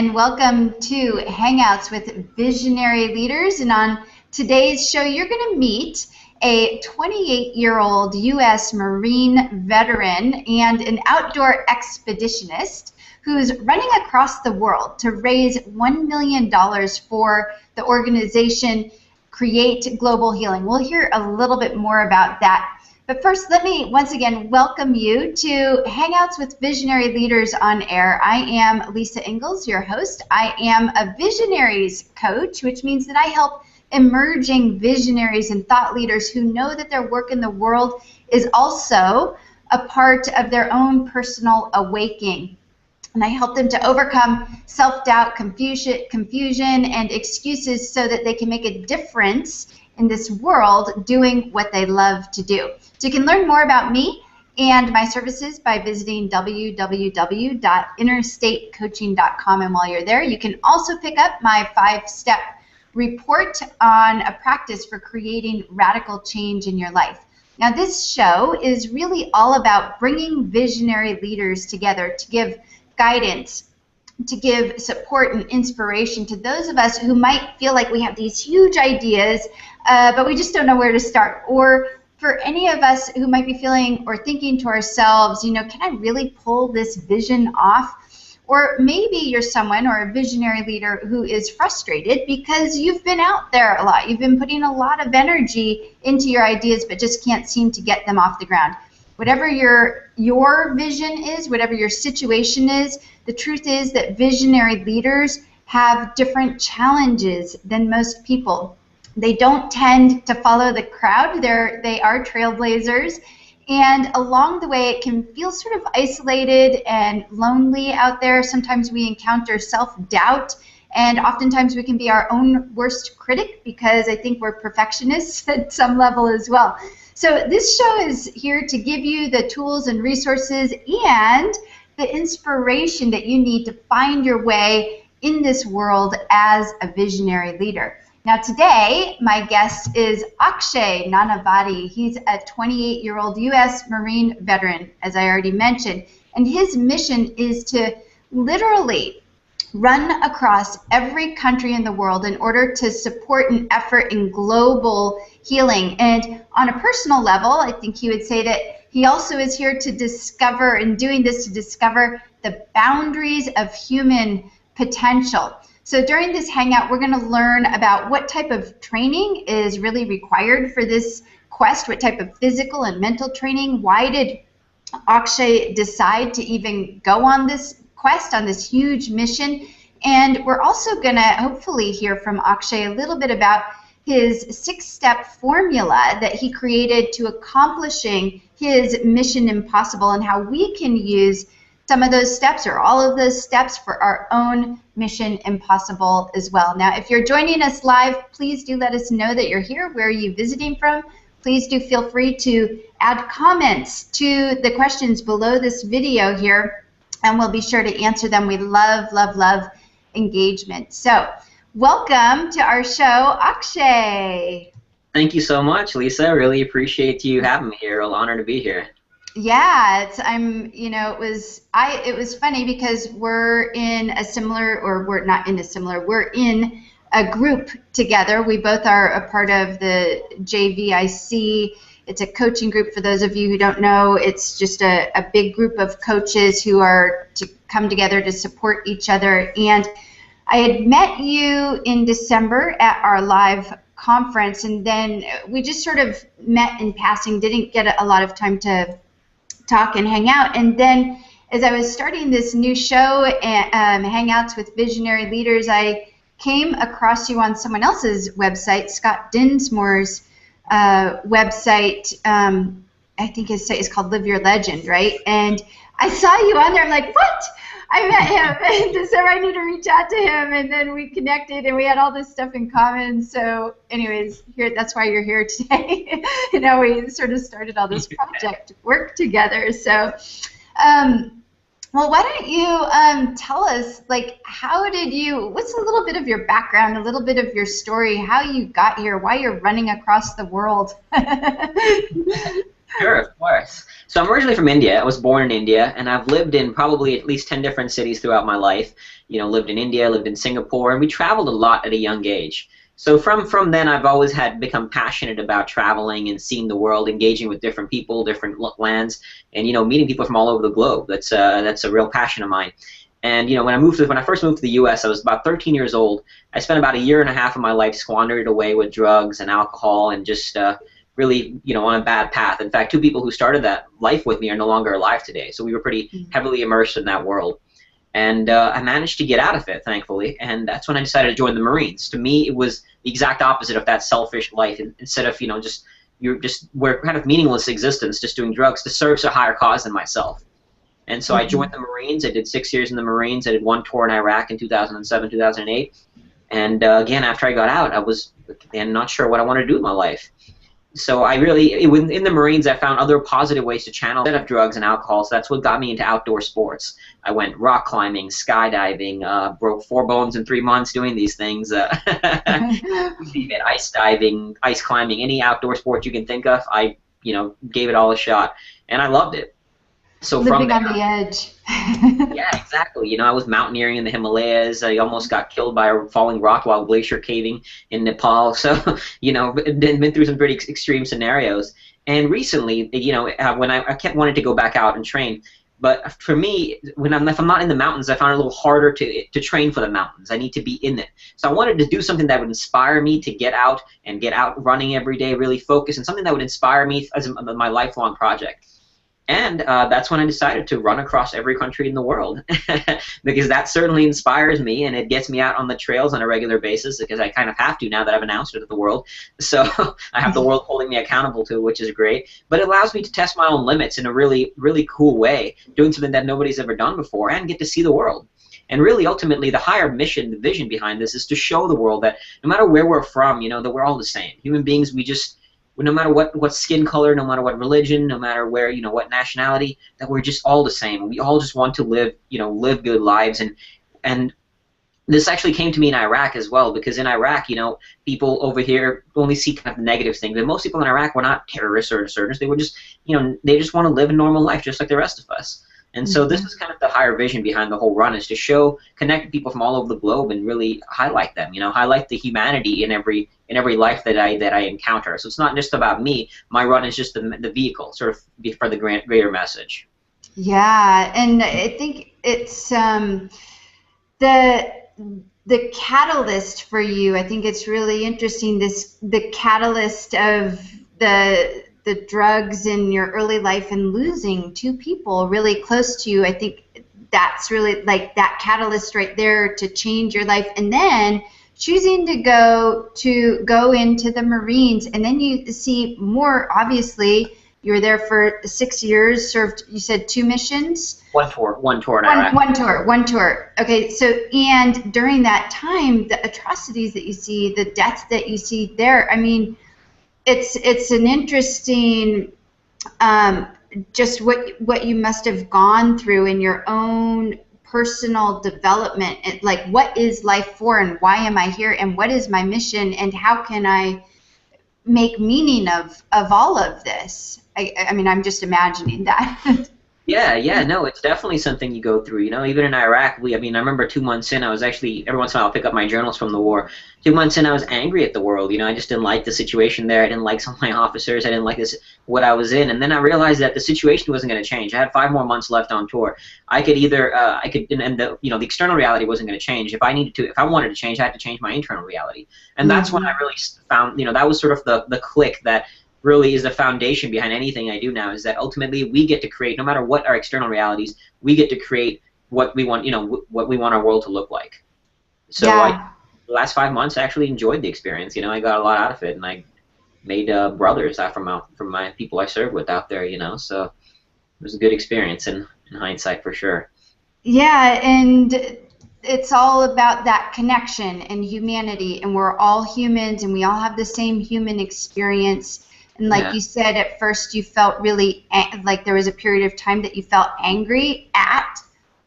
and welcome to Hangouts with Visionary Leaders. And on today's show, you're going to meet a 28-year-old U.S. Marine veteran and an outdoor expeditionist who's running across the world to raise $1 million for the organization Create Global Healing. We'll hear a little bit more about that. But first, let me once again welcome you to Hangouts with Visionary Leaders on Air. I am Lisa Ingalls, your host. I am a visionaries coach, which means that I help emerging visionaries and thought leaders who know that their work in the world is also a part of their own personal awakening. And I help them to overcome self-doubt, confusion, and excuses so that they can make a difference in this world doing what they love to do. So you can learn more about me and my services by visiting www.interstatecoaching.com. And while you're there, you can also pick up my 5-step report on a practice for creating radical change in your life. Now, this show is really all about bringing visionary leaders together to give guidance, to give support and inspiration to those of us who might feel like we have these huge ideas, but we just don't know where to start. Or for any of us who might be feeling or thinking to ourselves, you know, can I really pull this vision off? Or maybe you're someone or a visionary leader who is frustrated because you've been out there a lot. You've been putting a lot of energy into your ideas, but just can't seem to get them off the ground. Whatever your vision is, whatever your situation is, the truth is that visionary leaders have different challenges than most people. They don't tend to follow the crowd. They are trailblazers. And along the way, it can feel sort of isolated and lonely out there. Sometimes we encounter self-doubt, and oftentimes we can be our own worst critic because I think we're perfectionists at some level as well. So this show is here to give you the tools and resources and the inspiration that you need to find your way in this world as a visionary leader. Now today, my guest is Akshay Nanavati. He's a 28-year-old U.S. Marine veteran, as I already mentioned, and his mission is to literally run across every country in the world in order to support an effort in global healing. And on a personal level, I think he would say that he also is here to discover, and doing this to discover the boundaries of human potential. So during this hangout, we're going to learn about what type of training is really required for this quest, what type of physical and mental training. Why did Akshay decide to even go on this quest, on this huge mission? And we're also going to hopefully hear from Akshay a little bit about his 6-step formula that he created to accomplishing his mission impossible, and how we can use some of those steps or all of those steps for our own mission impossible as well. Now, if you're joining us live, please do let us know that you're here. Where are you visiting from? Please do feel free to add comments to the questions below this video here, and we'll be sure to answer them. We love, love, love engagement. So welcome to our show, Akshay. Thank you so much, Lisa. I really appreciate you having me here. Real honor to be here. Yeah, it was funny because we're in a similar, or we're not in a similar, we're in a group together. We both are a part of the JVIC. It's a coaching group. For those of you who don't know, it's just a big group of coaches who are to come together to support each other. And I had met you in December at our live conference, and then we just sort of met in passing, didn't get a lot of time to talk and hang out. And then as I was starting this new show, Hangouts with Visionary Leaders, I came across you on someone else's website, Scott Dinsmore's website. I think it's called Live Your Legend, right? And I saw you on there. I'm like, what? I met him, and so I need to reach out to him. And then we connected, and we had all this stuff in common. So anyways, that's why you're here today. You know, we sort of started all this project work together. So, well, why don't you tell us, like, what's a little bit of your background, a little bit of your story, how you got here, why you're running across the world? Sure, of course. So I'm originally from India. I was born in India, and I've lived in probably at least 10 different cities throughout my life. Lived in India, lived in Singapore, and we traveled a lot at a young age. So from then, I've always had become passionate about traveling and seeing the world, engaging with different people, different lands, and meeting people from all over the globe. That's a real passion of mine. And when I first moved to the U.S., I was about 13 years old. I spent about a year and a half of my life squandered away with drugs and alcohol and just really, on a bad path. In fact, two people who started that life with me are no longer alive today. So we were pretty heavily immersed in that world. And I managed to get out of it, thankfully. And that's when I decided to join the Marines. To me, it was the exact opposite of that selfish life. Instead of, we're kind of meaningless existence, just doing drugs, to serve a higher cause than myself. And so I joined the Marines. I did 6 years in the Marines. I did one tour in Iraq in 2007, 2008. And again, after I got out, I was not sure what I wanted to do with my life. So in the Marines, I found other positive ways to channel instead of drugs and alcohol. So that's what got me into outdoor sports. I went rock climbing, skydiving, broke 4 bones in 3 months doing these things. Ice diving, ice climbing, any outdoor sport you can think of. I, gave it all a shot, and I loved it. So living on the edge. Yeah, exactly. I was mountaineering in the Himalayas. I almost got killed by a falling rock while glacier caving in Nepal. So, been through some pretty extreme scenarios. And recently, when I kept wanting to go back out and train, but for me, if I'm not in the mountains, I found it a little harder to train for the mountains. I need to be in it. So I wanted to do something that would inspire me to get out running every day, really focus, and something that would inspire me as my lifelong project. And that's when I decided to run across every country in the world because that certainly inspires me, and it gets me out on the trails on a regular basis because I kind of have to now that I've announced it to the world. So I have the world holding me accountable to it, which is great. But it allows me to test my own limits in a really, really cool way, doing something that nobody's ever done before, and get to see the world. And really, ultimately, the higher mission, the vision behind this is to show the world that no matter where we're from, that we're all the same. Human beings, no matter what skin color, no matter what religion, no matter where, what nationality, that we're just all the same. We all just want to live good lives. And this actually came to me in Iraq as well, because in Iraq, people over here only see kind of negative things. And most people in Iraq were not terrorists or insurgents. They were just, they just want to live a normal life just like the rest of us. And so this is kind of the higher vision behind the whole run, is to connect people from all over the globe and really highlight them, highlight the humanity in every life that I encounter. So it's not just about me. My run is just the vehicle, sort of for the greater message. Yeah, and I think it's the catalyst for you. I think it's really interesting, the catalyst of the drugs in your early life and losing 2 people really close to you. I think that's really like that catalyst right there to change your life, and then choosing to go into the Marines, and then you see more. Obviously, you were there for 6 years, served, you said 2 missions? One tour in Iraq. One tour. Okay, so, and during that time, the atrocities that you see, the deaths that you see there, I mean, it's an interesting, just what you must have gone through in your own personal development. Like, what is life for, and why am I here, and what is my mission, and how can I make meaning of all of this? I mean, I'm just imagining that. Yeah, no, it's definitely something you go through. Even in Iraq, I remember 2 months in, I was actually, every once in a while I'll pick up my journals from the war. 2 months in, I was angry at the world. I just didn't like the situation there. I didn't like some of my officers. I didn't like what I was in. And then I realized that the situation wasn't going to change. I had 5 more months left on tour. I could either, the external reality wasn't going to change. If I wanted to change, I had to change my internal reality. And that's when I really found, that was sort of the click that really is the foundation behind anything I do now, is that ultimately we get to create, no matter what our external realities, we get to create what we want, what we want our world to look like. So the last 5 months I actually enjoyed the experience. I got a lot out of it, and I made brothers from my people I served with out there, so it was a good experience in hindsight for sure. Yeah, and it's all about that connection and humanity, and we're all humans, and we all have the same human experience. And like you said, at first you felt really like there was a period of time that you felt angry at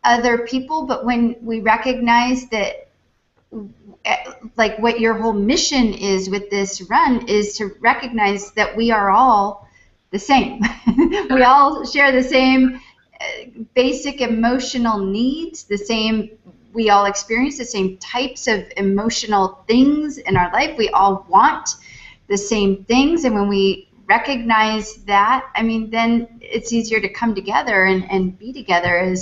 other people, but when we recognize that, like, what your whole mission is with this run is to recognize that we are all the same. We all share the same basic emotional needs, the same, we all experience the same types of emotional things in our life. We all want the same things, and when we recognize that, I mean, then it's easier to come together and be together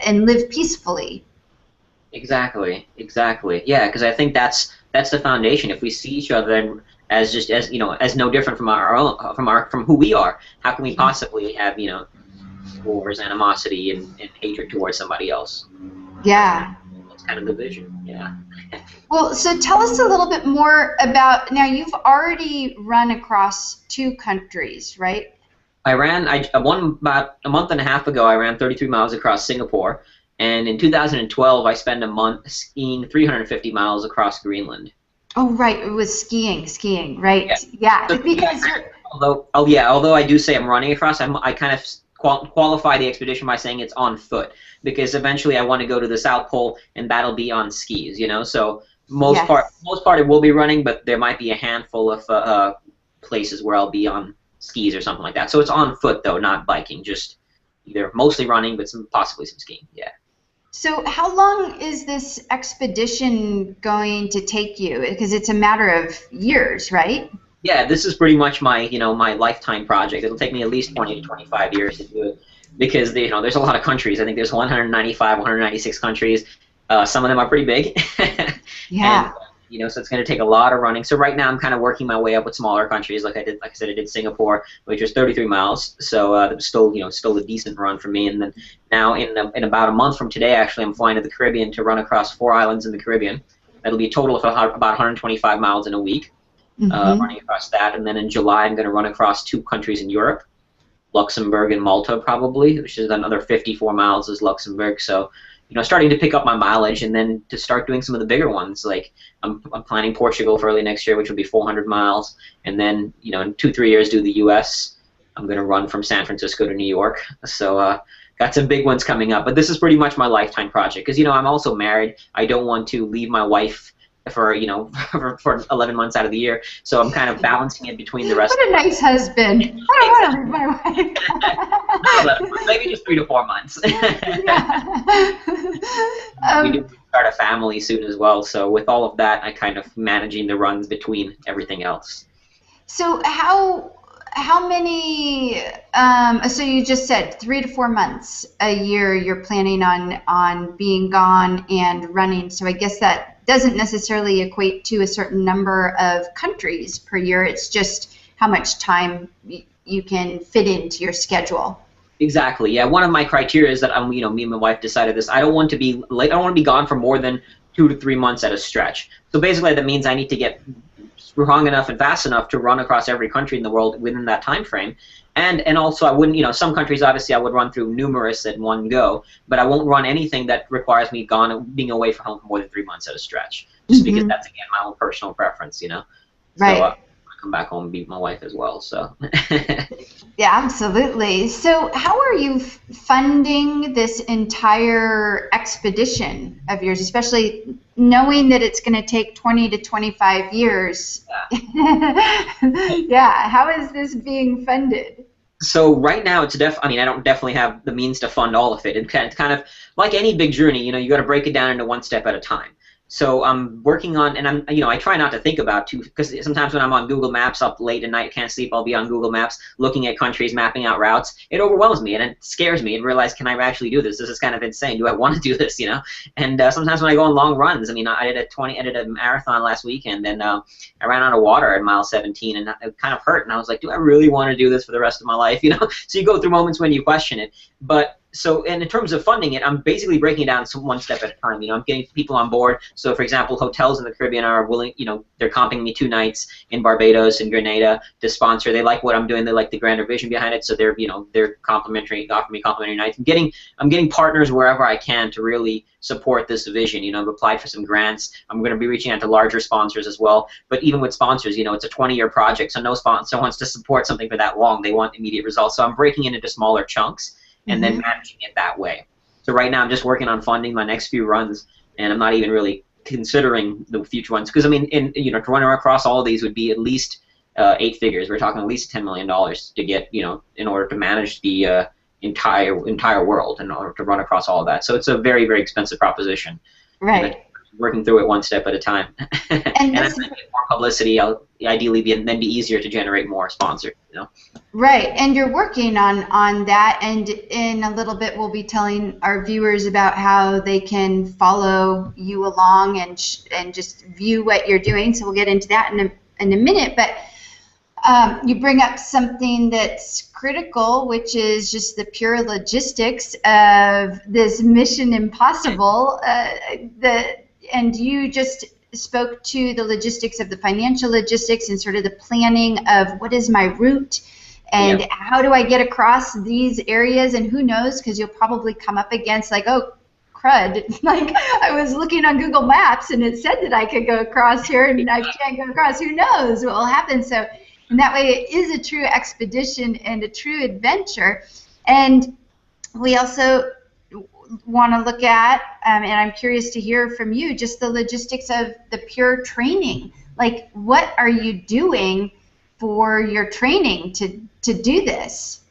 and live peacefully. Exactly, exactly. Yeah, because I think that's the foundation. If we see each other as just as as no different from our own from who we are, how can we possibly have wars, animosity, and hatred towards somebody else? Yeah. That's kind of the vision. Yeah. Well, so tell us a little bit more about, now you've already run across 2 countries, right? About a month and a half ago, I ran 33 miles across Singapore, and in 2012, I spent a month skiing 350 miles across Greenland. Oh, right. It was skiing, right? Yeah. So, Because although I do say I'm running across, I kind of qualify the expedition by saying it's on foot, because eventually I want to go to the South Pole, and that'll be on skis. So most part it will be running, but there might be a handful of places where I'll be on skis or something like that. So it's on foot though, not biking, just either mostly running, but possibly some skiing. Yeah. So how long is this expedition going to take you? Because it's a matter of years, right? Yeah, this is pretty much my my lifetime project. It'll take me at least 20 to 25 years to do it, because there's a lot of countries. I think there's 195, 196 countries. Some of them are pretty big. Yeah. And, so it's going to take a lot of running. So right now I'm kind of working my way up with smaller countries. Like I said, I did Singapore, which was 33 miles. So it was still a decent run for me. And then now in about a month from today, actually, I'm flying to the Caribbean to run across 4 islands in the Caribbean. That'll be a total of about 125 miles in a week. Running across that, and then in July I'm going to run across 2 countries in Europe, Luxembourg and Malta probably, which is another 54 miles is Luxembourg. So, starting to pick up my mileage, and then to start doing some of the bigger ones. Like I'm planning Portugal for early next year, which will be 400 miles, and then in 2-3 years do the U.S. I'm going to run from San Francisco to New York. So got some big ones coming up, but this is pretty much my lifetime project, because I'm also married. I don't want to leave my wife for for 11 months out of the year, so I'm kind of balancing it between the rest. What a nice husband! I don't want to leave my wife. Maybe just 3 to 4 months. We do start a family soon as well, so with all of that, I kind of managing the runs between everything else. So how many? So you just said 3 to 4 months a year you're planning on being gone and running. So I guess that doesn't necessarily equate to a certain number of countries per year. It's just how much time you can fit into your schedule. Exactly. Yeah. One of my criteria is that me and my wife decided this. I don't want to be late. I don't want to be gone for more than 2 to 3 months at a stretch. So basically, that means I need to get strong enough and fast enough to run across every country in the world within that time frame. And also I wouldn't, some countries obviously I would run through numerous at one go, but I won't run anything that requires me being away from home for more than 3 months at a stretch, just because that's, again, my own personal preference, Right. So I come back home and be with my wife as well, so. Yeah, absolutely. So how are you funding this entire expedition of yours, especially knowing that it's going to take 20 to 25 years? Yeah, how is this being funded? So right now it's I don't definitely have the means to fund all of it. It's kind of like any big journey, you got to break it down into one step at a time. So I'm working on, and I try not to think about too, because sometimes when I'm on Google Maps up late at night, can't sleep, I'll be on Google Maps looking at countries, mapping out routes. It overwhelms me and it scares me and realize, can I actually do this? This is kind of insane. Do I want to do this? And sometimes when I go on long runs, I did a marathon last weekend, and I ran out of water at mile 17, and it kind of hurt. And I was like, do I really want to do this for the rest of my life? So you go through moments when you question it, but. So, and in terms of funding it, I'm basically breaking it down one step at a time. I'm getting people on board. So, for example, hotels in the Caribbean are willing, they're comping me 2 nights in Barbados and Grenada to sponsor. They like what I'm doing. They like the grander vision behind it. So they're offering me complimentary nights. I'm getting partners wherever I can to really support this vision. I've applied for some grants. I'm going to be reaching out to larger sponsors as well. But even with sponsors, it's a 20-year project. So no sponsor wants to support something for that long. They want immediate results. So I'm breaking it into smaller chunks and then managing it that way. So right now I'm just working on funding my next few runs, and I'm not even really considering the future ones, because to run across all of these would be at least eight figures. We're talking at least $10 million to get, in order to manage the entire world, in order to run across all of that. So it's a very, very expensive proposition. Right. Working through it one step at a time. And as I get more publicity, I'll ideally then be easier to generate more sponsors. Right, and you're working on that, and in a little bit we'll be telling our viewers about how they can follow you along and just view what you're doing. So we'll get into that in a minute, but you bring up something that's critical, which is just the pure logistics of this mission impossible. And you just spoke to the logistics of the financial logistics and sort of the planning of what is my route and how do I get across these areas, and who knows, because you'll probably come up against like, oh, crud, like I was looking on Google Maps and it said that I could go across here and I can't go across. Who knows what will happen? So in that way, it is a true expedition and a true adventure. And we also want to look at, and I'm curious to hear from you, just the logistics of the pure training. Like, what are you doing for your training to do this?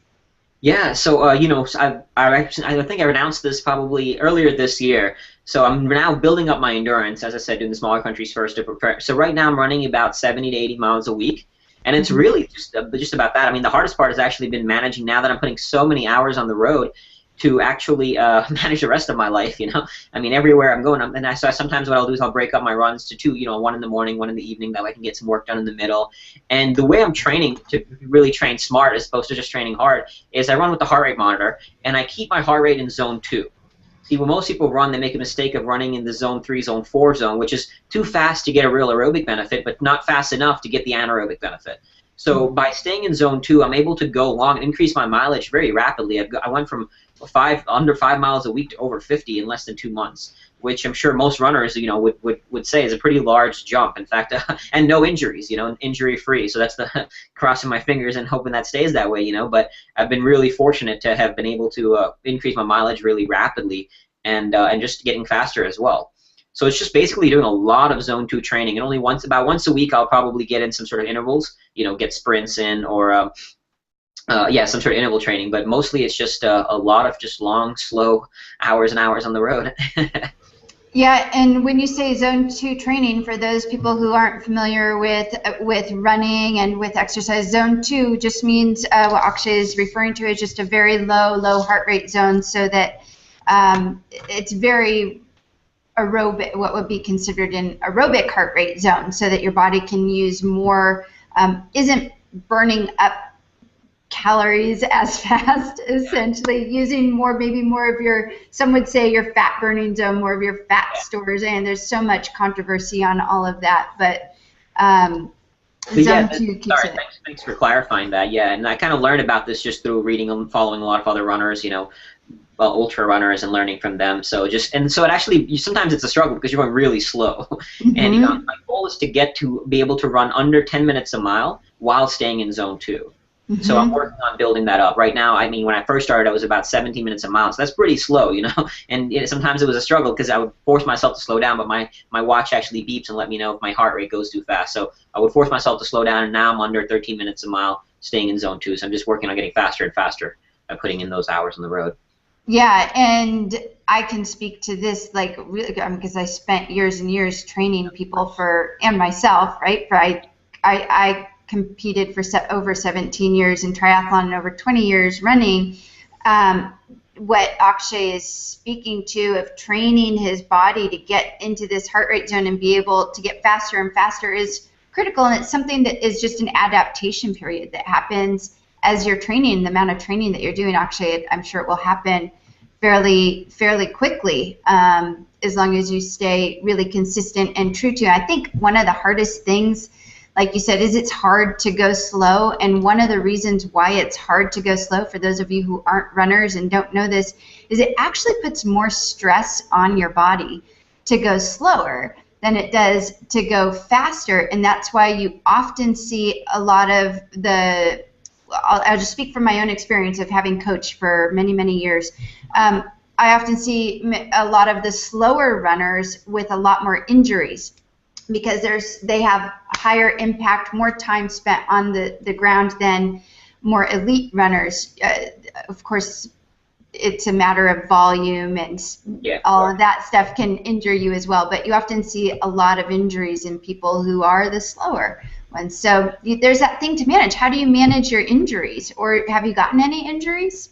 Yeah, so I think I announced this probably earlier this year. So I'm now building up my endurance, as I said, doing the smaller countries first to prepare. So right now I'm running about 70 to 80 miles a week. And it's really just about that. I mean, the hardest part has actually been managing, now that I'm putting so many hours on the road, to actually manage the rest of my life, I mean, everywhere I'm going, so sometimes what I'll do is I'll break up my runs to two, one in the morning, one in the evening, that way I can get some work done in the middle. And the way I'm training to really train smart as opposed to just training hard is I run with the heart rate monitor, and I keep my heart rate in zone 2. See, when most people run, they make a mistake of running in the zone 3, zone 4 zone, which is too fast to get a real aerobic benefit, but not fast enough to get the anaerobic benefit. So by staying in zone 2, I'm able to go long and increase my mileage very rapidly. I went from under 5 miles a week to over 50 in less than 2 months, which I'm sure most runners, would say is a pretty large jump. In fact, and no injuries, injury free. So that's the crossing my fingers and hoping that stays that way, But I've been really fortunate to have been able to increase my mileage really rapidly, and just getting faster as well. So it's just basically doing a lot of zone 2 training, and only about once a week I'll probably get in some sort of intervals, get sprints in, or some sort of interval training, but mostly it's just a lot of just long, slow hours and hours on the road. Yeah, and when you say zone 2 training, for those people who aren't familiar with running and with exercise, zone 2 just means what Akshay is referring to is just a very low heart rate zone, so that it's very aerobic, what would be considered an aerobic heart rate zone, so that your body can use more, isn't burning up calories as fast, essentially using maybe more of your, some would say your fat burning zone, more of your fat stores, and there's so much controversy on all of that, but zone 2 keeps it. Thanks for clarifying that. Yeah, and I kind of learned about this just through reading and following a lot of other runners, ultra runners, and learning from them. So it actually, sometimes it's a struggle because you're going really slow. And my goal is to be able to run under 10 minutes a mile while staying in zone 2. So I'm working on building that up. Right now, I mean, when I first started, I was about 17 minutes a mile, so that's pretty slow, And sometimes it was a struggle because I would force myself to slow down, but my watch actually beeps and let me know if my heart rate goes too fast. So I would force myself to slow down, and now I'm under 13 minutes a mile, staying in zone 2. So I'm just working on getting faster and faster by putting in those hours on the road. Yeah, and I can speak to this really, because I spent years and years training people and myself, right? I competed for over 17 years in triathlon and over 20 years running. What Akshay is speaking to, of training his body to get into this heart rate zone and be able to get faster and faster, is critical, and it's something that is just an adaptation period that happens as you're training. The amount of training that you're doing, Akshay, I'm sure it will happen fairly quickly, as long as you stay really consistent and true to it. I think one of the hardest things, like you said, is it's hard to go slow, and one of the reasons why it's hard to go slow, for those of you who aren't runners and don't know this, is it actually puts more stress on your body to go slower than it does to go faster, and that's why you often see a lot of I'll just speak from my own experience of having coached for many years. I often see a lot of the slower runners with a lot more injuries, because they have higher impact, more time spent on the ground than more elite runners. Of course, it's a matter of volume, and all of that stuff can injure you as well. But you often see a lot of injuries in people who are the slower ones. So there's that thing to manage. How do you manage your injuries, or have you gotten any injuries?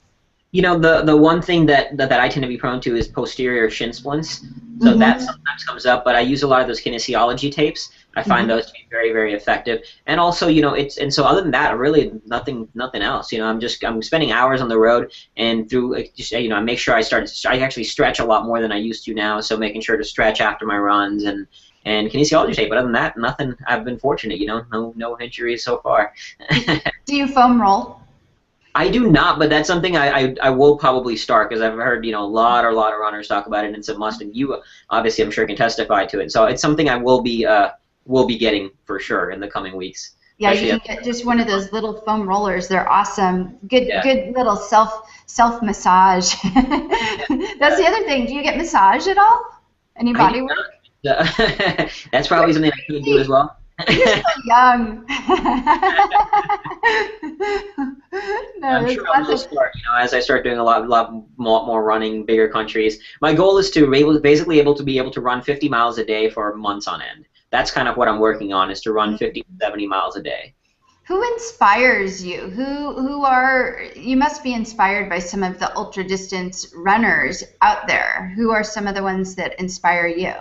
You know, the one thing that I tend to be prone to is posterior shin splints. So that sometimes comes up, but I use a lot of those kinesiology tapes. I find those to be very, very effective. And also, you know, so other than that, really nothing else. You know, I'm spending hours on the road, and through you know, I make sure I actually stretch a lot more than I used to now. So making sure to stretch after my runs and kinesiology tape. But other than that, nothing. I've been fortunate, you know, no injuries so far. Do you foam roll? I do not, but that's something I will probably start, because I've heard, you know, a lot of runners talk about it, and it's a must. And you obviously, I'm sure, can testify to it. So it's something I will be getting for sure in the coming weeks. Yeah, you can get just one of those little foam rollers. They're awesome. Good little self massage. That's the other thing. Do you get massage at all? Any body work? That's probably something I could do as well. You're so young. No, I'm sure I will start, you know, as I start doing a lot more running, bigger countries. My goal is to basically be able to run 50 miles a day for months on end. That's kind of what I'm working on, is to run 50 to 70 miles a day. Who inspires you? You must be inspired by some of the ultra distance runners out there. Who are some of the ones that inspire you?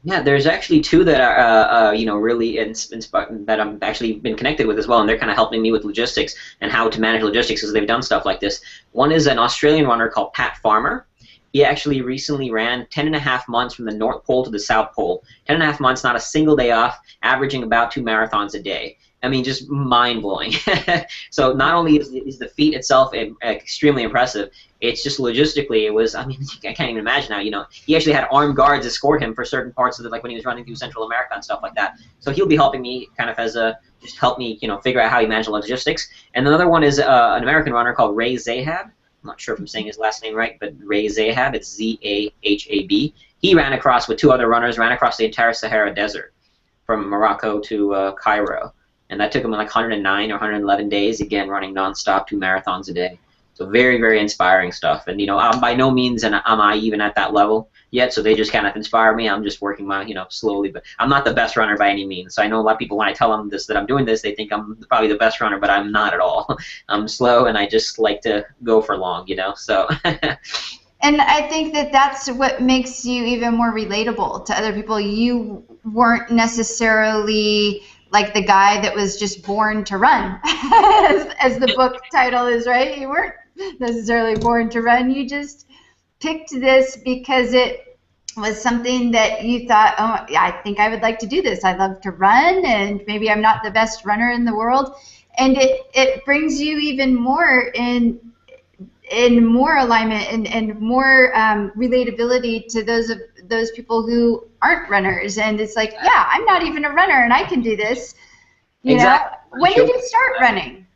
Yeah, there's actually two that are, you know, really inspired, that I've actually been connected with as well, and they're kind of helping me with logistics and how to manage logistics, because they've done stuff like this. One is an Australian runner called Pat Farmer. He actually recently ran 10.5 months from the North Pole to the South Pole. 10.5 months, not a single day off, averaging about 2 marathons a day. I mean, just mind-blowing. So not only is the feat itself extremely impressive, it's just logistically, it was, I mean, I can't even imagine now, you know. He actually had armed guards escort him for certain parts of like when he was running through Central America and stuff like that. So he'll be helping me kind of just help me, you know, figure out how he managed logistics. And another one is an American runner called Ray Zahab. I'm not sure if I'm saying his last name right, but Ray Zahab, it's Z-A-H-A-B. He ran across, with 2 other runners, ran across the entire Sahara Desert from Morocco to Cairo. And that took him like 109 or 111 days, again, running nonstop, 2 marathons a day. So very, very inspiring stuff. And, you know, by no means am I even at that level yet, so they just kind of inspire me. I'm just working my, you know, slowly. But I'm not the best runner by any means. So I know a lot of people, when I tell them that I'm doing this, they think I'm probably the best runner, but I'm not at all. I'm slow, and I just like to go for long, you know, so. And I think that that's what makes you even more relatable to other people. You weren't necessarily like the guy that was just born to run, as the book title is, right? You weren't necessarily born to run. You just picked this because it was something that you thought, oh, I think I would like to do this. I love to run, and maybe I'm not the best runner in the world. And it brings you even more in more alignment and more relatability to those people who aren't runners. And it's like, yeah, I'm not even a runner, and I can do this. You know? When did you start running?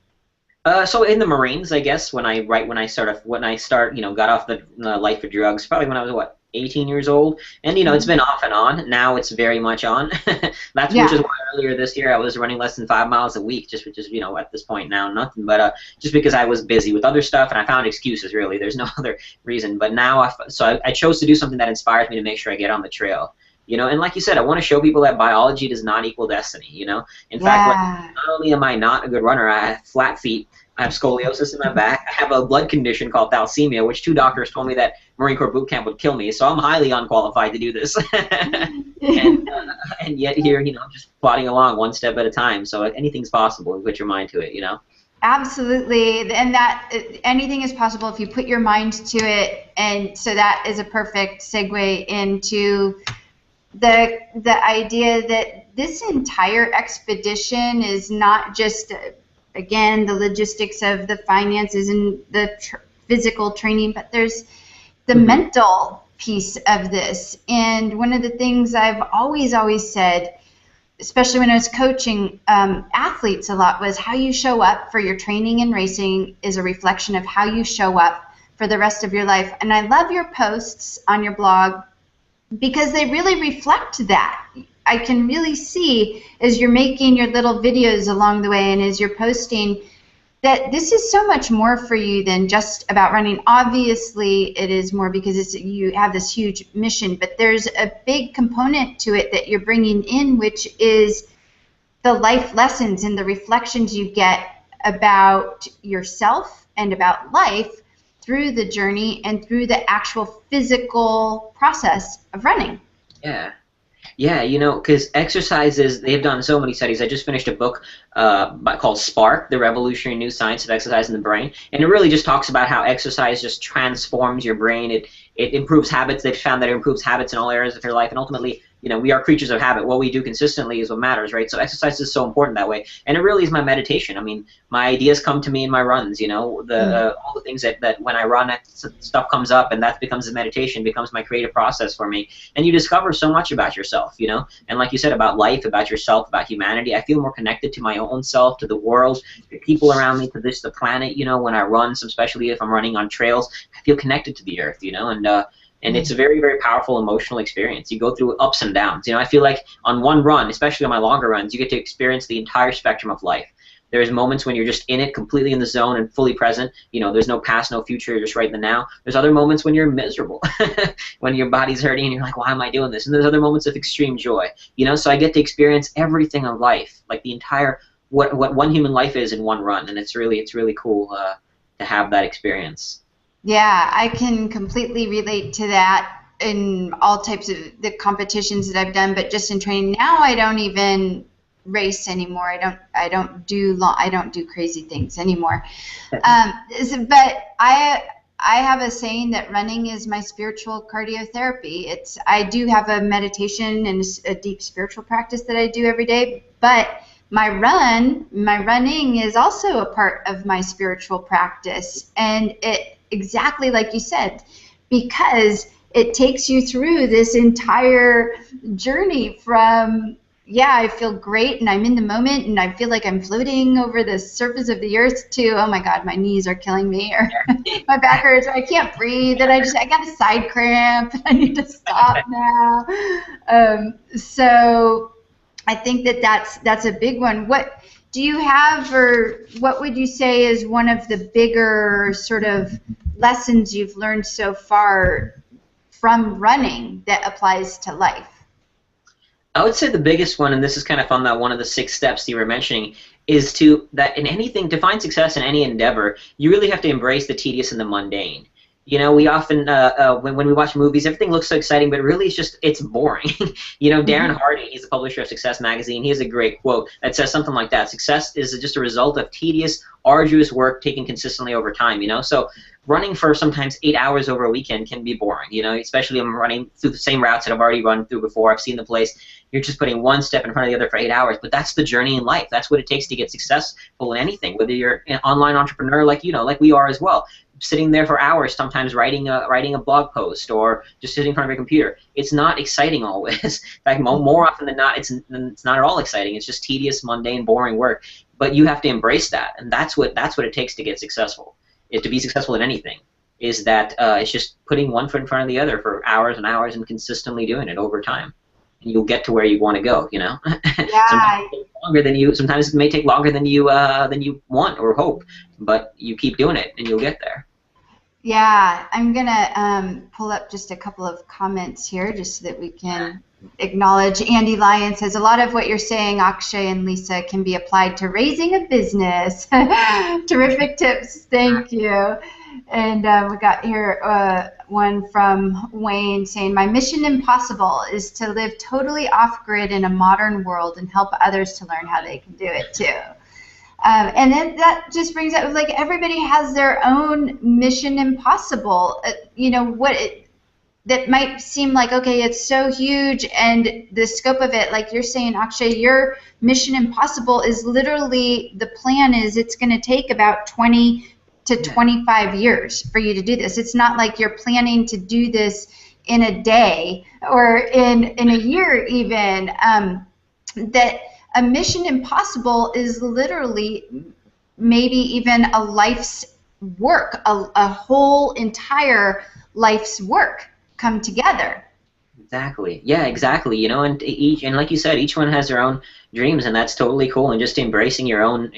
So in the Marines, I guess, when I you know, got off the life of drugs, probably when I was 18 years old, and you know, it's been off and on. Now it's very much on. Which is why earlier this year I was running less than 5 miles a week, which is, you know, at this point now nothing, but just because I was busy with other stuff, and I found excuses. Really, there's no other reason. But now I chose to do something that inspires me to make sure I get on the trail. You know, and like you said, I want to show people that biology does not equal destiny. You know, in fact, not only am I not a good runner, I have flat feet. I have scoliosis in my back. I have a blood condition called thalassemia, which 2 doctors told me that Marine Corps boot camp would kill me. So I'm highly unqualified to do this. and yet here, you know, just plodding along one step at a time. So anything's possible if you put your mind to it, you know. Absolutely, and that anything is possible if you put your mind to it. And so that is a perfect segue into the idea that this entire expedition is not just again, the logistics of the finances and the physical training, but there's the mental piece of this. And one of the things I've always said, especially when I was coaching athletes a lot, was how you show up for your training and racing is a reflection of how you show up for the rest of your life. And I love your posts on your blog because they really reflect that. I can really see as you're making your little videos along the way and as you're posting that this is so much more for you than just about running. Obviously, it is more because you have this huge mission, but there's a big component to it that you're bringing in, which is the life lessons and the reflections you get about yourself and about life through the journey and through the actual physical process of running. Yeah. Yeah, you know, because exercises, they've done so many studies. I just finished a book called Spark, The Revolutionary New Science of Exercise in the Brain, and it really just talks about how exercise just transforms your brain. It improves habits. They've found that it improves habits in all areas of your life, and ultimately, you know, we are creatures of habit. What we do consistently is what matters, right? So exercise is so important that way, and it really is my meditation. I mean, my ideas come to me in my runs, you know, all the things that when I run, stuff comes up, and that becomes a meditation, becomes my creative process for me. And you discover so much about yourself, you know, and like you said, about life, about yourself, about humanity. I feel more connected to my own self, to the world, to people around me, to the planet, you know, when I run, so especially if I'm running on trails, I feel connected to the earth, you know, and it's a very, very powerful emotional experience. You go through ups and downs. You know, I feel like on one run, especially on my longer runs, you get to experience the entire spectrum of life. There's moments when you're just in it, completely in the zone and fully present. You know, there's no past, no future, you're just right in the now. There's other moments when you're miserable, when your body's hurting and you're like, why am I doing this? And there's other moments of extreme joy. You know, so I get to experience everything of life, like the entire, what one human life is in one run. And it's really cool to have that experience. Yeah, I can completely relate to that in all types of the competitions that I've done, but just in training now, I don't even race anymore. I don't do crazy things anymore. But I have a saying that running is my spiritual cardiotherapy. I do have a meditation and a deep spiritual practice that I do every day, but my running is also a part of my spiritual practice, and it exactly like you said, because it takes you through this entire journey from, yeah, I feel great and I'm in the moment and I feel like I'm floating over the surface of the earth, to, oh my God, my knees are killing me, or my back hurts, or I can't breathe, and I got a side cramp, I need to stop now. So I think that's a big one. What do you have, or what would you say is one of the bigger sort of lessons you've learned so far from running that applies to life? I would say the biggest one, and this is kind of on that one of the 6 steps you were mentioning, is that in anything, to find success in any endeavor, you really have to embrace the tedious and the mundane. You know, we often, when we watch movies, everything looks so exciting, but really it's boring. You know, Darren Hardy, he's the publisher of Success Magazine, he has a great quote that says something like that: success is just a result of tedious, arduous work taken consistently over time, you know? So running for sometimes 8 hours over a weekend can be boring, you know, especially if I'm running through the same routes that I've already run through before, I've seen the place. You're just putting one step in front of the other for 8 hours, but that's the journey in life. That's what it takes to get successful in anything, whether you're an online entrepreneur like we are as well. Sitting there for hours, sometimes writing a blog post, or just sitting in front of your computer. It's not exciting always. In fact, more often than not, it's not at all exciting. It's just tedious, mundane, boring work. But you have to embrace that, and that's what it takes to get successful. To be successful in anything, is that it's just putting one foot in front of the other for hours and hours and consistently doing it over time, and you'll get to where you want to go. You know. Yeah. Sometimes it may take longer than you want or hope, but you keep doing it and you'll get there. Yeah, I'm gonna pull up just a couple of comments here just so that we can acknowledge. Andy Lyon says, a lot of what you're saying, Akshay and Lisa, can be applied to raising a business. Terrific tips, thank you. And we got here one from Wayne saying, my mission impossible is to live totally off-grid in a modern world and help others to learn how they can do it too. And then that just brings up, like, everybody has their own mission impossible. You know, that might seem like, okay, it's so huge, and the scope of it, like you're saying, Akshay, your mission impossible is literally, the plan is it's going to take about 20 to 25 years for you to do this. It's not like you're planning to do this in a day or in a year even. That a mission impossible is literally maybe even a life's work, a whole entire life's work come together. Exactly. Yeah, exactly. You know, and each, and like you said, each one has their own dreams, and that's totally cool. And just embracing your own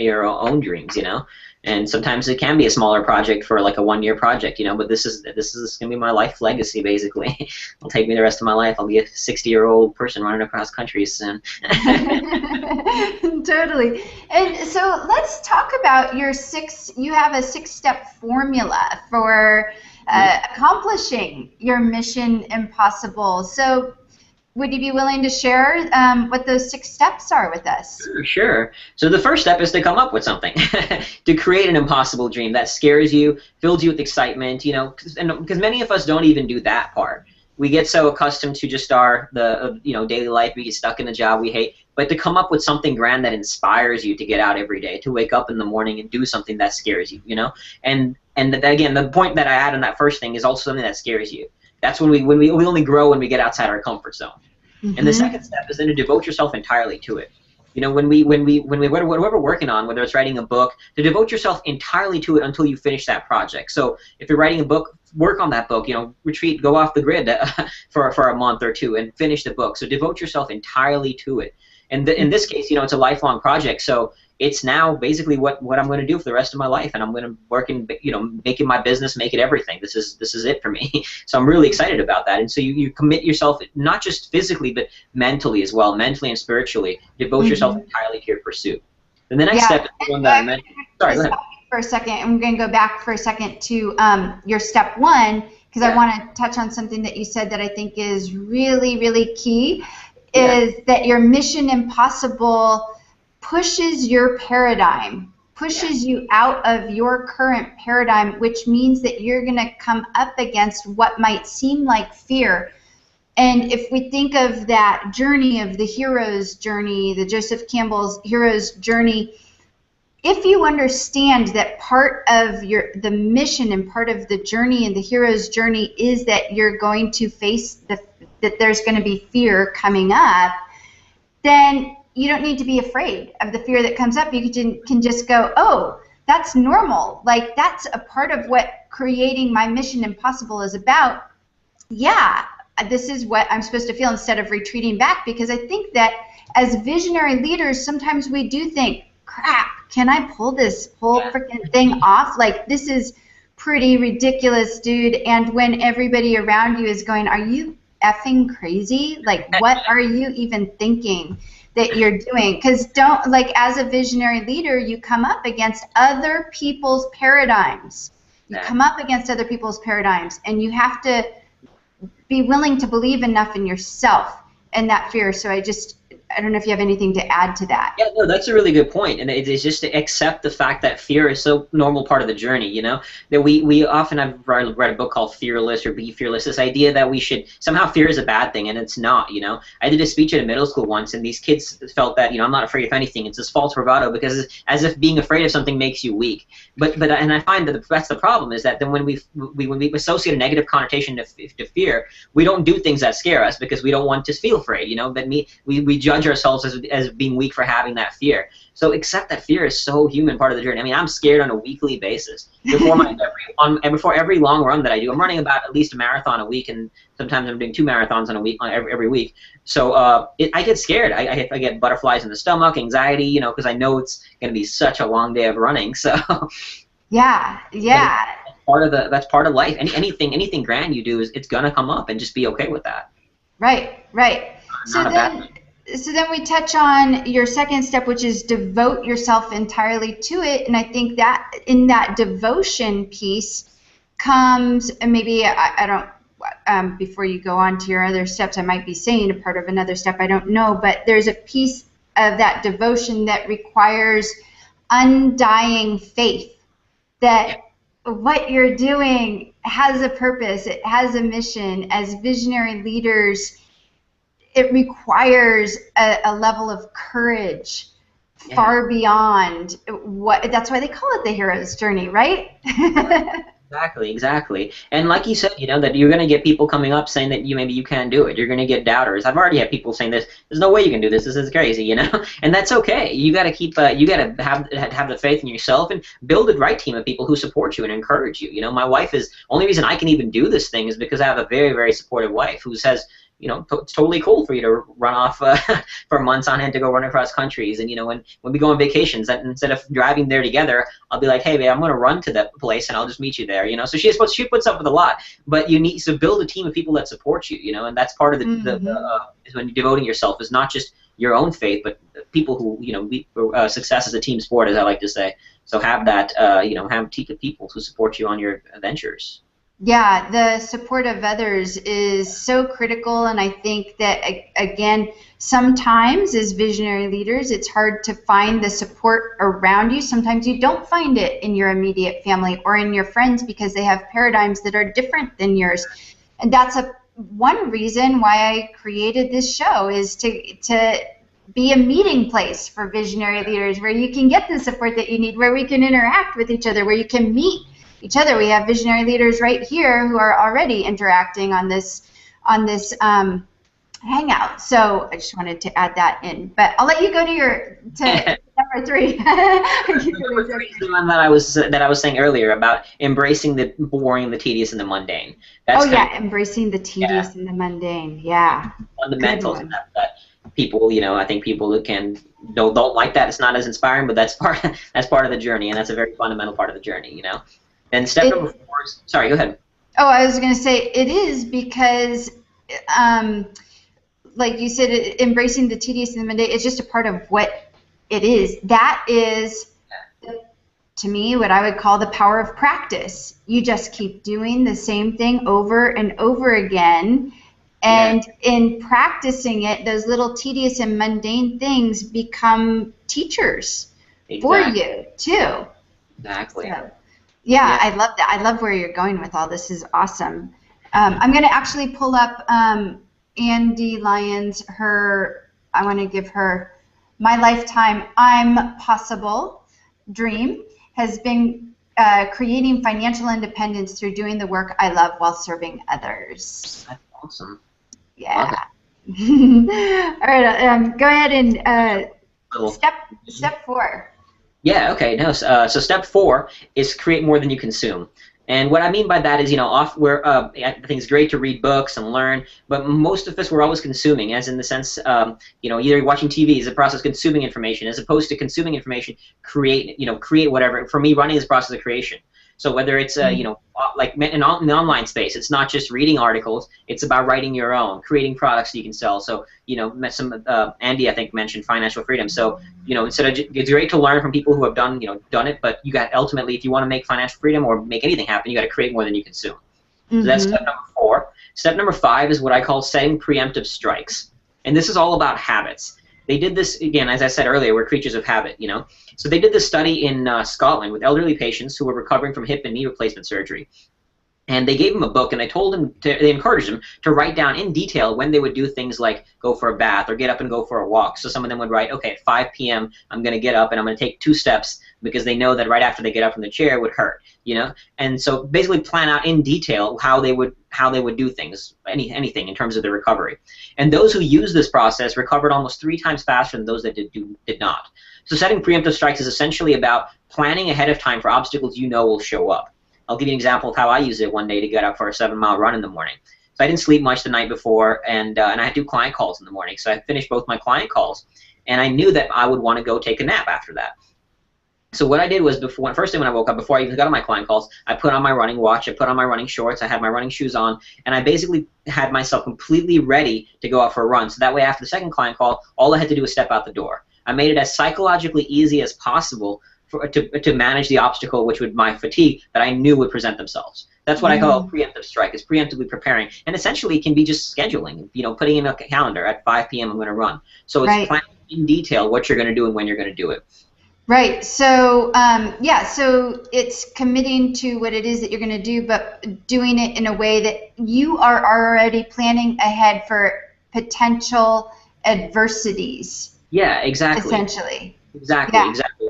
dreams, you know. And sometimes it can be a smaller project for like a 1 year project, you know. But this is gonna be my life legacy, basically. It'll take me the rest of my life. I'll be a 60-year-old person running across countries soon. Totally. And so let's talk about your six. You have a 6-step formula for accomplishing your mission impossible. So would you be willing to share what those 6 steps are with us? Sure, sure. So the first step is to come up with something, to create an impossible dream that scares you, fills you with excitement, you know, because many of us don't even do that part. We get so accustomed to just our daily life. We get stuck in a job we hate. But to come up with something grand that inspires you to get out every day, to wake up in the morning and do something that scares you, you know. And again, the point that I add in that first thing is also something that scares you. That's when we only grow when we get outside our comfort zone. And the second step is then to devote yourself entirely to it. You know, when we whatever we're working on, whether it's writing a book, to devote yourself entirely to it until you finish that project. So if you're writing a book, work on that book. You know, retreat, go off the grid for a month or two and finish the book. So devote yourself entirely to it. And in this case, you know, it's a lifelong project. So it's now basically what I'm going to do for the rest of my life, and I'm going to work in, you know, making my business, make it everything. This is it for me. So I'm really excited about that. And so you commit yourself, not just physically, but mentally as well, mentally and spiritually. Devote yourself entirely to your pursuit. And the next step is the one that I mentioned. Sorry, go ahead. For a second, I'm going to go back for a second to your step 1, because I want to touch on something that you said that I think is really, really key, is that your mission impossible pushes your paradigm, pushes you out of your current paradigm, which means that you're going to come up against what might seem like fear. And if we think of that journey of the hero's journey, the Joseph Campbell's hero's journey, if you understand that part of the mission and part of the journey and the hero's journey is that you're going to face that there's going to be fear coming up, then you don't need to be afraid of the fear that comes up. You can just go, oh, that's normal. Like, that's a part of what creating my mission impossible is about. Yeah, this is what I'm supposed to feel, instead of retreating back, because I think that as visionary leaders, sometimes we do think, crap, can I pull this whole freaking thing off? Like, this is pretty ridiculous, dude. And when everybody around you is going, are you effing crazy? Like, what are you even thinking that you're doing? Because as a visionary leader, you come up against other people's paradigms. You come up against other people's paradigms, and you have to be willing to believe enough in yourself and that fear. So I don't know if you have anything to add to that. Yeah, no, that's a really good point, and it is just to accept the fact that fear is so normal part of the journey. You know, that we often have read a book called Fearless or Be Fearless. This idea that we should somehow fear is a bad thing, and it's not. You know, I did a speech at a middle school once, and these kids felt that, you know, I'm not afraid of anything. It's this false bravado, because it's as if being afraid of something makes you weak. But I find that that's the problem, is that then when we associate a negative connotation to fear, we don't do things that scare us because we don't want to feel afraid. You know, but we judge ourselves as being weak for having that fear. So accept that fear is so human part of the journey. I mean, I'm scared on a weekly basis. Before every long run that I do, I'm running about at least a marathon a week, and sometimes I'm doing 2 marathons every week. So I get scared. I get butterflies in the stomach, anxiety, you know, because I know it's going to be such a long day of running. So yeah. That's part of life. Anything grand you do, it's gonna come up, and just be okay with that. Right. So then we touch on your second step, which is devote yourself entirely to it. And I think that in that devotion piece comes, and maybe I don't, before you go on to your other steps, I might be saying a part of another step, I don't know, but there's a piece of that devotion that requires undying faith that what you're doing has a purpose, it has a mission. As visionary leaders, it requires a level of courage far beyond what. That's why they call it the hero's journey, right? Exactly. And like you said, you know, that you're going to get people coming up saying that maybe you can't do it. You're going to get doubters. I've already had people saying this. There's no way you can do this. This is crazy, you know. And that's okay. You got to keep. You got to have the faith in yourself and build a right team of people who support you and encourage you. You know, my wife is only reason I can even do this thing is because I have a very, very supportive wife who says, it's totally cool for you to run off for months on end to go run across countries. And when we go on vacations, that instead of driving there together, I'll be like, hey, babe, I'm going to run to that place and I'll just meet you there. So she puts up with a lot, but you need to build a team of people that support you. And that's part of is when you're devoting yourself is not just your own faith, but people who success is a team sport, as I like to say. So have that have a team of people who support you on your ventures. Yeah, the support of others is so critical, and I think that, again, sometimes as visionary leaders, it's hard to find the support around you. Sometimes you don't find it in your immediate family or in your friends because they have paradigms that are different than yours. And that's one reason why I created this show, is to be a meeting place for visionary leaders where you can get the support that you need, where we can interact with each other, where you can meet each other. We have visionary leaders right here who are already interacting on this hangout. So I just wanted to add that in. But I'll let you go to number 3. Number 3 is the one that I was saying earlier about embracing the boring, the tedious, and the mundane. That's embracing the tedious and the mundane. Yeah. Fundamentals that people, I think people who don't like that. It's not as inspiring, but that's part of the journey, and that's a very fundamental part of the journey. And step number 4 is, sorry, go ahead. Oh, I was going to say it is because, like you said, embracing the tedious and the mundane is just a part of what it is. That is, to me, what I would call the power of practice. You just keep doing the same thing over and over again, and in practicing it, those little tedious and mundane things become teachers for you, too. Exactly. So, yeah, I love that. I love where you're going with all this. Is awesome. I'm going to actually pull up Andy Lyons. I want to give her my lifetime I'm possible dream has been creating financial independence through doing the work I love while serving others. That's awesome. Yeah. All right. Go ahead and step 4. Yeah, okay, no, so step 4 is create more than you consume. And what I mean by that is, I think it's great to read books and learn, but most of us, we're always consuming, as in the sense, either watching TV is a process of consuming information, as opposed to consuming information, create whatever. For me, running is a process of creation. So whether it's, like in the online space, it's not just reading articles, it's about writing your own, creating products that you can sell. So, Andy, I think, mentioned financial freedom. So, instead of, it's great to learn from people who have done it, but you got, ultimately, if you want to make financial freedom or make anything happen, you got to create more than you consume. So that's step number 4. Step number 5 is what I call setting preemptive strikes. And this is all about habits. They did this, again, as I said earlier, we're creatures of habit, So they did this study in Scotland with elderly patients who were recovering from hip and knee replacement surgery. And they gave them a book, and they encouraged them to write down in detail when they would do things like go for a bath or get up and go for a walk. So some of them would write, okay, at 5 p.m. I'm going to get up and I'm going to take 2 steps, because they know that right after they get up from the chair it would hurt, And so basically plan out in detail how they would do things, anything in terms of the recovery. And those who used this process recovered almost 3 times faster than those that did not. So setting preemptive strikes is essentially about planning ahead of time for obstacles will show up. I'll give you an example of how I used it one day to get up for a 7-mile run in the morning. So I didn't sleep much the night before, and I had to do client calls in the morning. So I finished both my client calls, and I knew that I would want to go take a nap after that. So what I did was, first thing when I woke up, before I even got on my client calls, I put on my running watch, I put on my running shorts, I had my running shoes on, and I basically had myself completely ready to go out for a run. So that way, after the second client call, all I had to do was step out the door. I made it as psychologically easy as possible to manage the obstacle, which would my fatigue, that I knew would present themselves. That's what I call a preemptive strike. It's preemptively preparing, and essentially it can be just scheduling. Putting in a calendar at 5 p.m. I'm going to run. So it's planning in detail what you're going to do and when you're going to do it. Right. So so it's committing to what it is that you're going to do, but doing it in a way that you are already planning ahead for potential adversities. Yeah, exactly. Essentially. Exactly.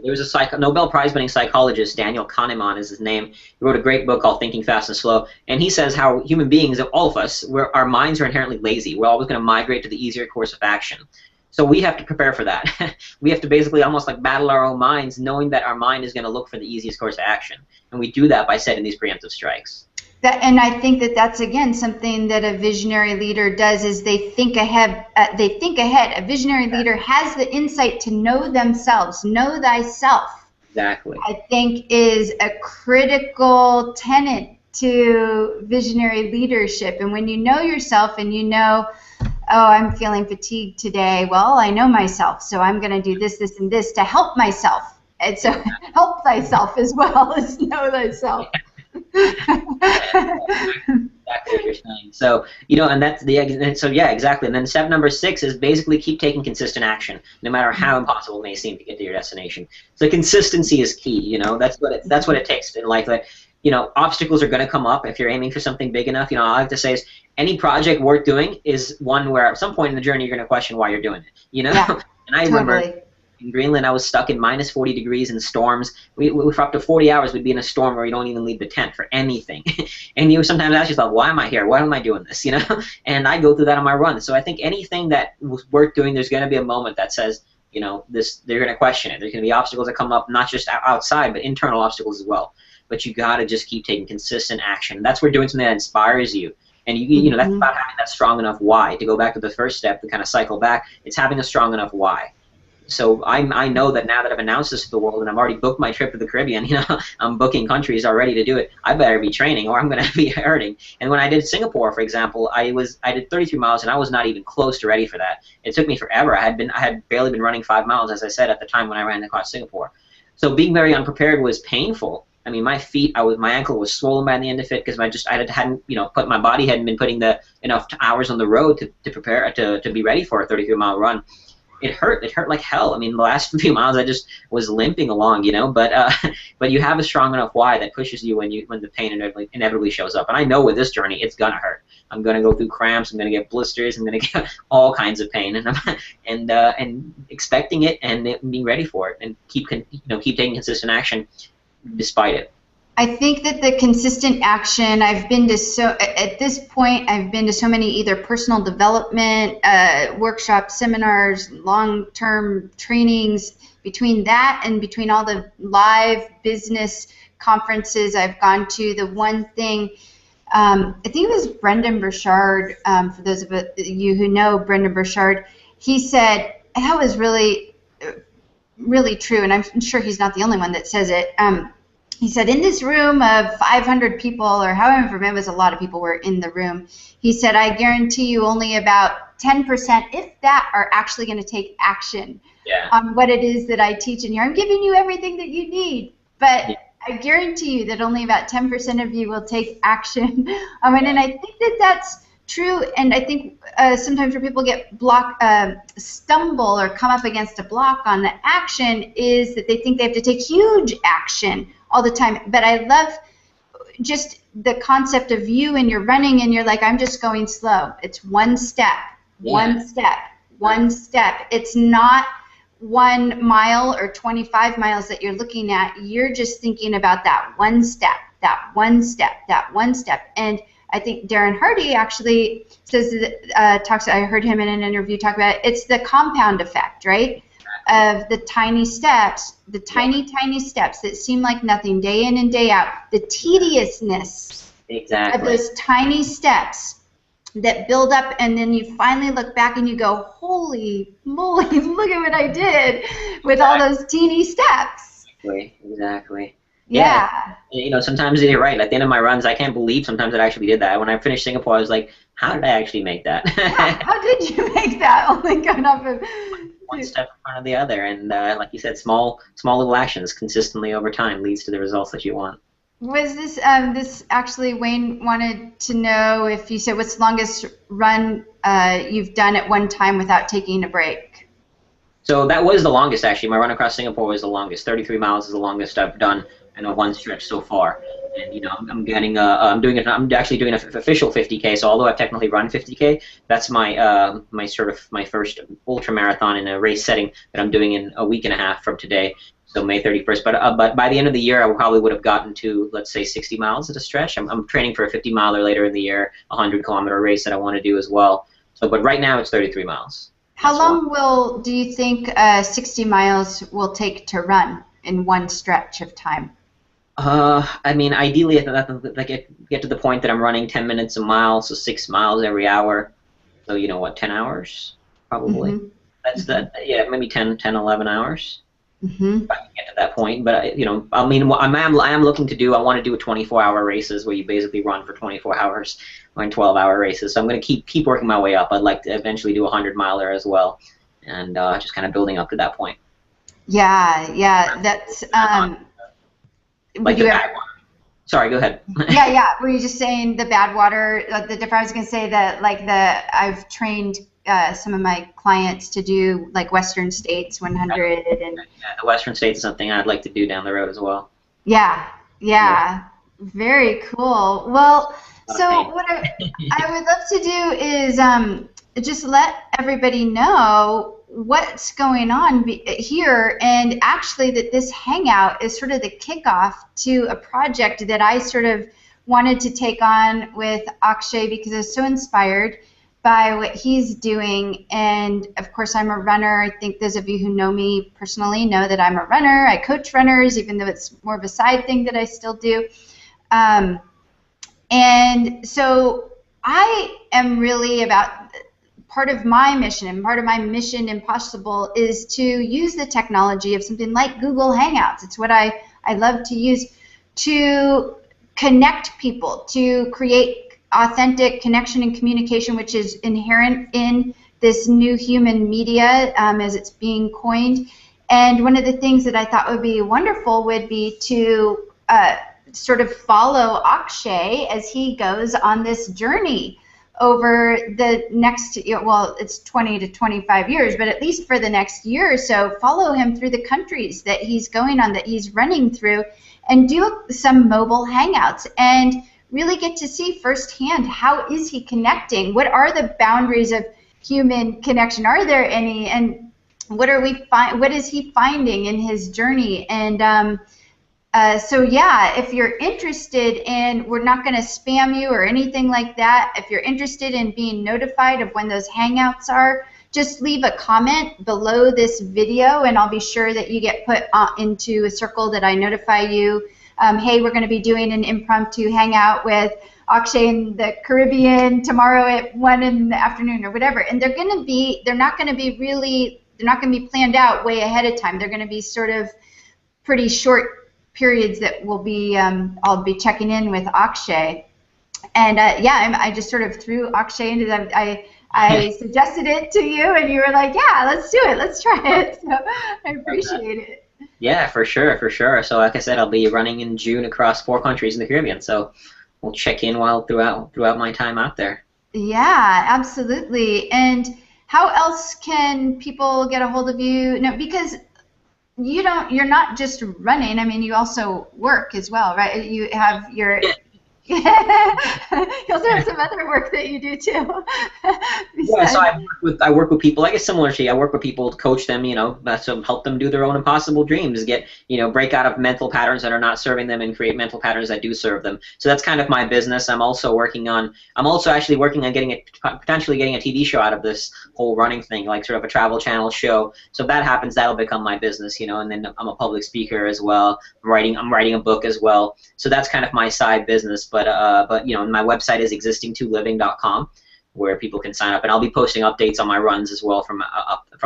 There was a Nobel Prize-winning psychologist, Daniel Kahneman is his name. He wrote a great book called Thinking Fast and Slow, and he says how human beings, all of us, our minds are inherently lazy. We're always going to migrate to the easier course of action. So we have to prepare for that. We have to basically almost like battle our own minds, knowing that our mind is going to look for the easiest course of action. And we do that by setting these preemptive strikes. And I think that that's again something that a visionary leader does is they think ahead. A visionary leader has the insight to know themselves, know thyself. Exactly. I think is a critical tenet to visionary leadership. And when you know yourself and you know, oh, I'm feeling fatigued today. Well, I know myself, so I'm going to do this, this, and this to help myself. And so help thyself as well as know thyself. Exactly what you're saying. So, and that's exactly. And then step number 6 is basically keep taking consistent action, no matter how impossible it may seem to get to your destination. So consistency is key. That's what it takes in life. Like, obstacles are going to come up if you're aiming for something big enough. All I have to say is any project worth doing is one where at some point in the journey you're going to question why you're doing it. Yeah, and I totally. remember. In Greenland, I was stuck in minus 40 degrees in storms. For up to 40 hours, we'd be in a storm where you don't even leave the tent for anything. And you sometimes ask yourself, why am I here? Why am I doing this? And I go through that on my run. So I think anything that was worth doing, there's going to be a moment that says, they're going to question it. There's going to be obstacles that come up, not just outside, but internal obstacles as well. But you got to just keep taking consistent action. That's where doing something that inspires you. And that's about having that strong enough why. To go back to the first step, to kind of cycle back, it's having a strong enough why. So I know that now that I've announced this to the world and I've already booked my trip to the Caribbean, I'm booking countries already to do it. I better be training or I'm going to be hurting. And when I did Singapore, for example, I did 33 miles and I was not even close to ready for that. It took me forever. I had barely been running 5 miles, as I said, at the time when I ran across Singapore. So being very unprepared was painful. I mean, my ankle was swollen by the end of it because my body hadn't been putting enough hours on the road to prepare to be ready for a 33-mile run. It hurt like hell. I mean, the last few miles I just was limping along, but you have a strong enough why that pushes you when the pain inevitably shows up. And I know with this journey, it's gonna hurt. I'm gonna go through cramps. I'm gonna get blisters. I'm gonna get all kinds of pain, and expecting it and being ready for it, and keep taking consistent action despite it. I think that the consistent action, at this point, I've been to so many either personal development, workshops, seminars, long-term trainings. Between that and between all the live business conferences I've gone to, the one thing, I think it was Brendan Burchard, for those of you who know Brendan Burchard, he said, that was really, really true, and I'm sure he's not the only one that says it. He said, in this room of 500 people, or however, it was a lot of people were in the room, he said, I guarantee you only about 10%, if that, are actually going to take action on what it is that I teach in here. I'm giving you everything that you need, but I guarantee you that only about 10% of you will take action. And I think that that's true, and I think sometimes where people get stumble or come up against a block on the action is that they think they have to take huge action all the time. But I love just the concept of you and you're running and you're like, I'm just going slow. It's one step, one step, one step. It's not 1 mile or 25 miles that you're looking at. You're just thinking about that one step, that one step, that one step. And I think Darren Hardy actually says I heard him in an interview talk about it. It's the compound effect, right? Of the tiny steps, the tiny steps that seem like nothing day in and day out. The tediousness of those tiny steps that build up, and then you finally look back and you go, holy moly, look at what I did with all those teeny steps. Exactly. Yeah. Sometimes you're right. At the end of my runs, I can't believe sometimes I actually did that. When I finished Singapore, I was like, how did I actually make that? How did you make that? Only going up one step in front of the other. And like you said, small little actions consistently over time leads to the results that you want. Was this actually, Wayne wanted to know if you said what's the longest run you've done at one time without taking a break? So that was the longest, actually. My run across Singapore was the longest. 33 miles is the longest I've done in a one stretch so far. And I'm actually doing an official 50K. So although I've technically run 50K, that's my my first ultra marathon in a race setting that I'm doing in a week and a half from today. So May 31st. But by the end of the year, I probably would have gotten to, let's say, 60 miles at a stretch. I'm training for a 50-miler later in the year, a 100-kilometer race that I want to do as well. So, but right now it's 33 miles. How long do you think 60 miles will take to run in one stretch of time? I mean, ideally, I get to the point that I'm running 10 minutes a mile, so 6 miles every hour. So, you know what, 10 hours, probably. Mm-hmm. That's Mm-hmm. that, yeah, maybe 11 hours. Mm-hmm. If I can get to that point. But, you know, I mean, what I am looking to do, I want to do a 24-hour races where you basically run for 24 hours, run 12-hour races. So I'm going to keep working my way up. I'd like to eventually do a 100-miler as well, and just kind of building up to that point. Yeah, yeah. That's Like would the you bad ever? one. Sorry, go ahead. Yeah, yeah. Were you just saying the bad water? The difference. I was gonna say that like I've trained some of my clients to do like Western States 100 and Yeah, the Western States is something I'd like to do down the road as well. yeah, Yeah, yeah. Very cool. Well, a lot of so pain. what I would love to do is just let everybody know what's going on here, and actually that this hangout is sort of the kickoff to a project that I sort of wanted to take on with Akshay because I was so inspired by what he's doing. And of course, I'm a runner. I think those of you who know me personally know that I'm a runner. I coach runners, even though it's more of a side thing that I still do. Um, and so I am really about part of my mission, and part of my mission impossible is to use the technology of something like Google Hangouts. It's what I love to use to connect people, to create authentic connection and communication, which is inherent in this new human media as it's being coined. And one of the things that I thought would be wonderful would be to sort of follow Akshay as he goes on this journey over the next, well, it's 20 to 25 years, but at least for the next year or so, follow him through the countries that he's going on, that he's running through, and do some mobile hangouts and really get to see firsthand how is he connecting, what are the boundaries of human connection, are there any, and what is he finding in his journey. And so yeah, if you're interested in, we're not going to spam you or anything like that. If you're interested in being notified of when those hangouts are, just leave a comment below this video and I'll be sure that you get put into a circle that I notify you. Hey, we're going to be doing an impromptu hangout with Akshay in the Caribbean tomorrow at 1 in the afternoon or whatever. And they're not going to be planned out way ahead of time. They're going to be sort of pretty short periods that will be I'll be checking in with Akshay, and yeah, I just sort of threw Akshay into them. I suggested it to you, and you were like, yeah, let's do it, let's try it. So I appreciate it. Yeah, for sure, for sure. So, like I said, I'll be running in June across 4 countries in the Caribbean. So, we'll check in throughout my time out there. Yeah, absolutely. And how else can people get a hold of you? No, because you're not just running. I mean, you also work as well, right? You have your you also have some other work that you do too. Yeah, so I work with people. I guess similar to you, I work with people to coach them, you know, to help them do their own impossible dreams, break out of mental patterns that are not serving them and create mental patterns that do serve them. So that's kind of my business. I'm also actually working on potentially getting a TV show out of this whole running thing, like sort of a travel channel show. So if that happens, that'll become my business, and then I'm a public speaker as well. I'm writing a book as well. So that's kind of my side business. But my website is existingtoliving.com, where people can sign up, and I'll be posting updates on my runs as well from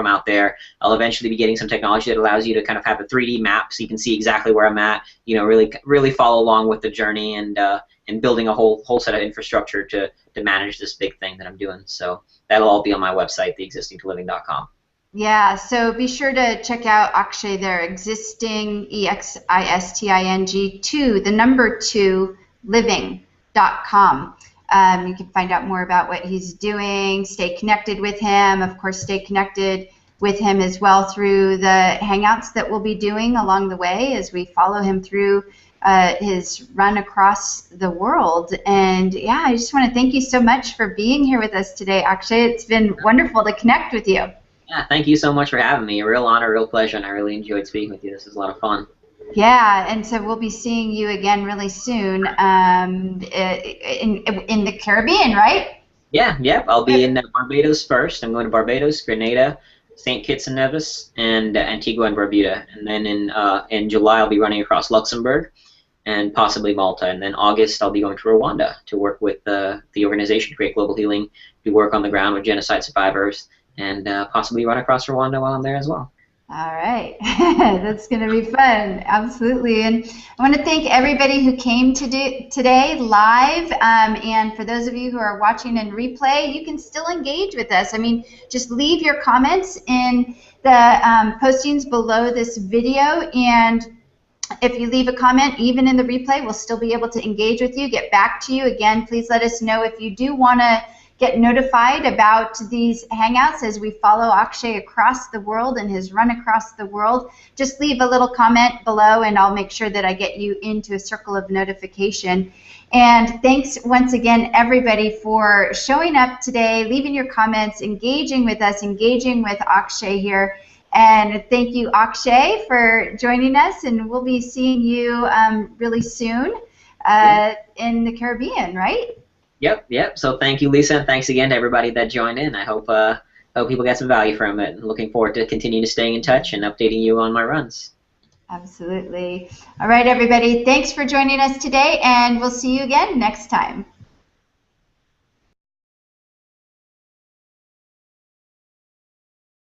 out there. I'll eventually be getting some technology that allows you to kind of have a 3D map, so you can see exactly where I'm at. Really follow along with the journey, and building a whole set of infrastructure to manage this big thing that I'm doing. So that'll all be on my website, theexistingtoliving.com. Yeah, so be sure to check out Akshay there, existing, EXISTING 2, the number 2, living.com. You can find out more about what he's doing, stay connected with him, of course, stay connected with him as well through the hangouts that we'll be doing along the way as we follow him through his run across the world. And yeah, I just want to thank you so much for being here with us today, Akshay. It's been wonderful to connect with you. Yeah, thank you so much for having me. A real honor, real pleasure, and I really enjoyed speaking with you. This was a lot of fun. Yeah, and so we'll be seeing you again really soon in the Caribbean, right? Yeah. I'll be in Barbados first. I'm going to Barbados, Grenada, St. Kitts and Nevis, and Antigua and Barbuda. And then in July, I'll be running across Luxembourg. and possibly Malta. And then August, I'll be going to Rwanda to work with the organization to create global healing, do work on the ground with genocide survivors, and possibly run across Rwanda while I'm there as well. All right. That's going to be fun. Absolutely. And I want to thank everybody who came today live. And for those of you who are watching in replay, you can still engage with us. I mean, just leave your comments in the postings below this video. And if you leave a comment, even in the replay, we'll still be able to engage with you, get back to you. Again, please let us know if you do want to get notified about these Hangouts as we follow Akshay across the world and his run across the world. Just leave a little comment below and I'll make sure that I get you into a circle of notification. And thanks once again, everybody, for showing up today, leaving your comments, engaging with us, engaging with Akshay here. And thank you, Akshay, for joining us, and we'll be seeing you really soon in the Caribbean, right? Yep. So thank you, Lisa, and thanks again to everybody that joined in. I hope people get some value from it. And looking forward to continuing to staying in touch and updating you on my runs. Absolutely. All right, everybody. Thanks for joining us today, and we'll see you again next time.